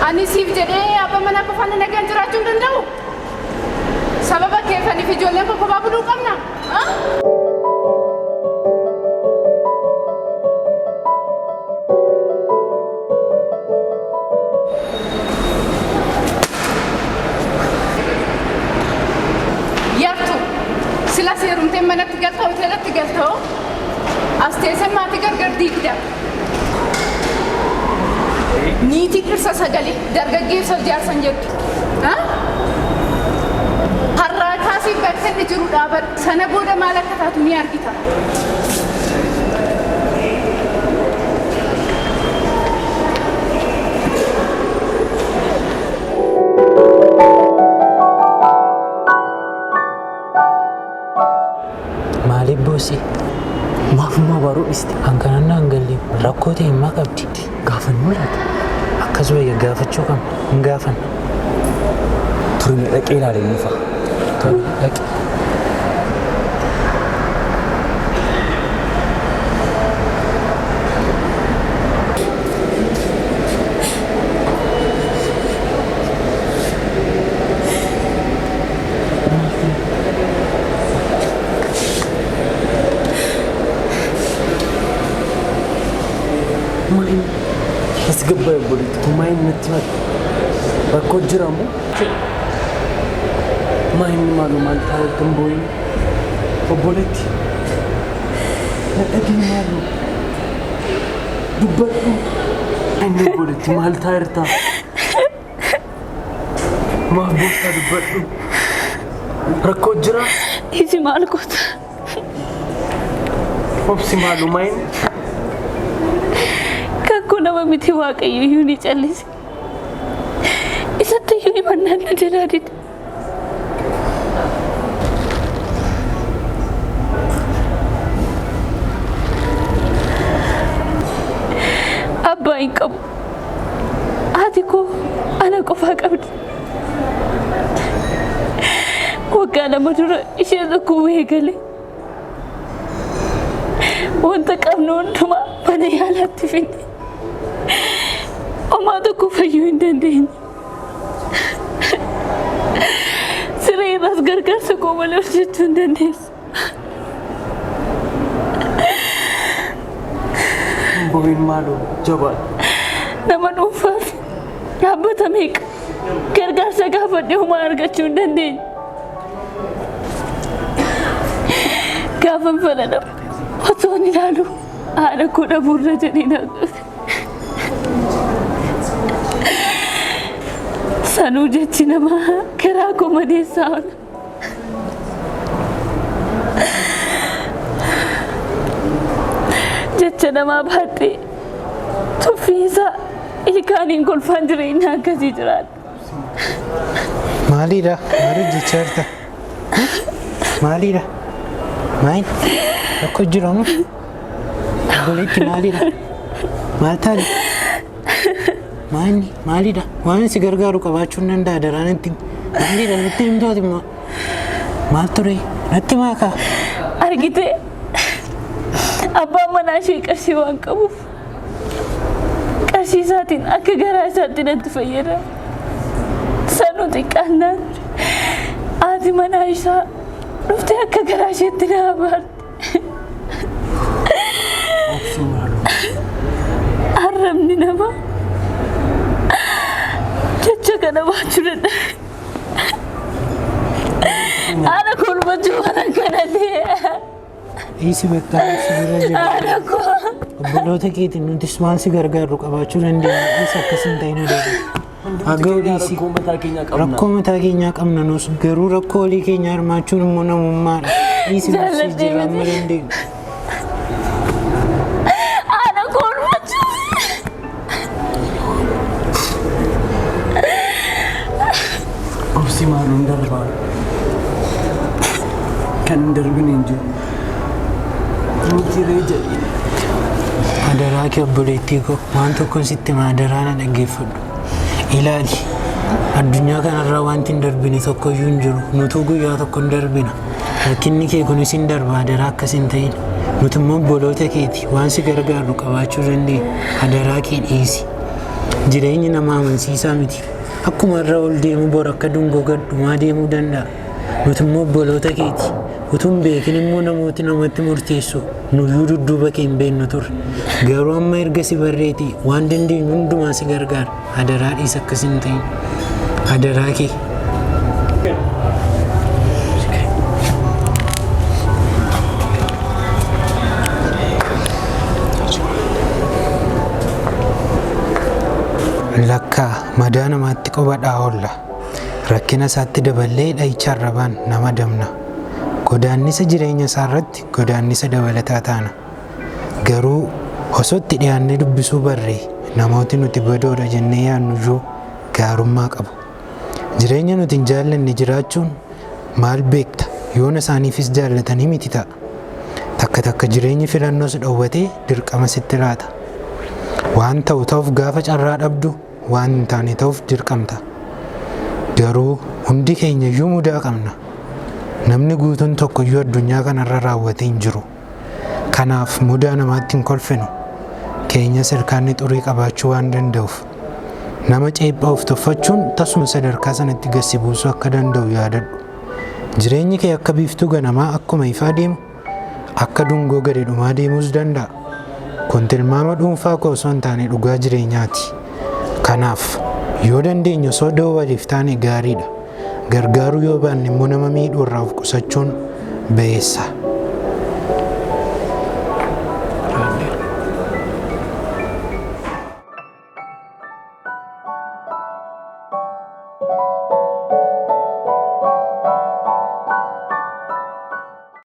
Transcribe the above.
Ani siif jedhee abba mana qofaan nagaan jiraachuu hin danda'u. Sababa keessaniif ijoolleen koo kophaa buluu qabna. Yartu sila seerumtee manatti galtaa hoteelatti galtoo as teessee maatii gargar diigda. Niitii dhirsa sagalee dargaggeessa jaarsan jettu. Har'aa kaasii bakka inni jiru dhaabadhu. Sana booda maal akka taatu ni argita. Maaliif boosii? Maafummaa baruu dhiste. Hanqanannaa hin galle rakkoo ta'e himaa qabdi. Gaafannoo laata? Akkasuma gaafachuu qabna. Hin gaafanna. Turme dhaqee ilaalee nuufa. Tole dhaqe. Asgabba boliti main natti bakko jiramu main malu mal tahu temboi boliti adi malu dubbatu main boliti mal tairta ma bosa dubbatu rakko jira isi mal kota opsi malu main nama miti waaqayyo yuni callise isatti yuni mannaan jiraadid abbaa hin qabu haati koo ana qofaa qabdi waggaa lama dura ishee tokko weegale wanta qabnu hundumaa mana yaalaatti finne Oma tu ku fayu indandin. Siree ras gargar sako malu jitu indandis. Boin malu jawab. Nama nufaf. Apa tamik? Gargar saka dia umar gacu indandin. Kafan falada. Oto ni lalu. Ada kuda burra jadi nak. Sanu jechi nama keraa ko madeessaa jecha nama baate tufiisa ilkaaniin kolfaan jireenya akkasii jiraata. Maalidha? Maaliif jechaarta? Maalidha? Maal? Rakko jiramu? Obboleetti maalidha? Maal taali? Maalidha? Waan si gargaaru qabaachuun danda'a daraanitti. Maalidha? Nutti himtooti immoo. Maal ture? Natti maakaa? Argite abbaan manaa ishee qarshii waan qabuuf qarshii isaatiin akka garaa isaatti natti fayyada. Sanu xiqqaannaan haati manaa isaa dhuftee akka garaa isheetti na abaarte. Arrabni namaa jecha kana baachuu danda'a. Haadha kolfachuu mana kanatti. Isi bakka sibira jira. Haadha koo. Obboloota keetiin nutis maal si gargaaru qabaachuu dandeenya. Isa akkasiin ta'in odeeffatu. Haga'u dhiisi. Rakkoo mataa keenyaa qabna nus garuu rakkoo olii keenyaa hirmaachuun immoo namummaadha. Isi marsii jirra amma dandeenya. Haadha kolfachuu. Obsi maalun darbaa kan darbin hin jiru. Nuti reeja. Adaraa kee obboleettii koo waan tokkoon sitti maadaraa na dhaggeeffadhu. Ilaali addunyaa kanarraa wanti hin darbine tokkoyyuu hin jiru. Nutuu guyyaa tokko hin darbina. Rakkinni kee kunis hin darba adaraa akkas hin ta'in. Nuti immoo obboloota keeti waan si gargaaru qabaachuu dandeenya. Adaraa kee dhiisi. Jireenyi nama amansiisaa miti. Akkuma irra ol deemu bor akka dungoo gadhumaa deemuu danda'a. Nuti immoo obboloota keeti. Utuun beekin immoo namooti namatti murteessu nuyyuu dudduuba kee hin beeknu turre. Garuu amma erga si barreeti waan dandeenyu hundumaa si gargaara. Adaraa dhiisi akkas hin ta'in. Adaraa kee. Lakkaa madaa namaatti qobadhaa oolla. Rakkina isaatti daballee dha'icha arrabaan nama damna. Godaannisa jireenya isaa irratti godaannisa dabalataa taana. Garuu osoo itti dhiyaannee dubbisuu barree namooti nuti badoodha jennee yaannuyyuu gaarummaa qabu. Jireenya nuti hin jaallanne jiraachuun maal beekta yoona isaaniifis jaallatanii miti ta'a. Takka takka jireenyi filannoos dhowwatee dirqama sitti laata. Waan ta'u ta'uuf gaafa carraa dhabdu waan hin taane ta'uuf dirqamta. Garuu hundi keenya iyyuu mudaa qabna. Namni guutuun tokkoyyuu addunyaa kanarra raawwatee hin jiru. Kanaaf mudaa namaatti hin kolfinu. Keenya sirkaanni xurii qabaachuu waan danda'uuf. Nama ceephaa of tuffachuun tasuma sadarkaa sanatti gassi buusuu akka danda'u yaadadhu. Jireenyi kee akka biiftuu ganamaa akkuma ifaa deemu akka dungoo gadi dhumaa deemuus danda'a. Kun tilmaama dhuunfaa koo osoo hin taane dhugaa jireenyaati. Kanaaf yoo dandeenyu osoo da'oo waliif taane gaariidha. Gargaaruu yoo baanne immoo nama miidhuu irraa of qusachuun ba'eessa.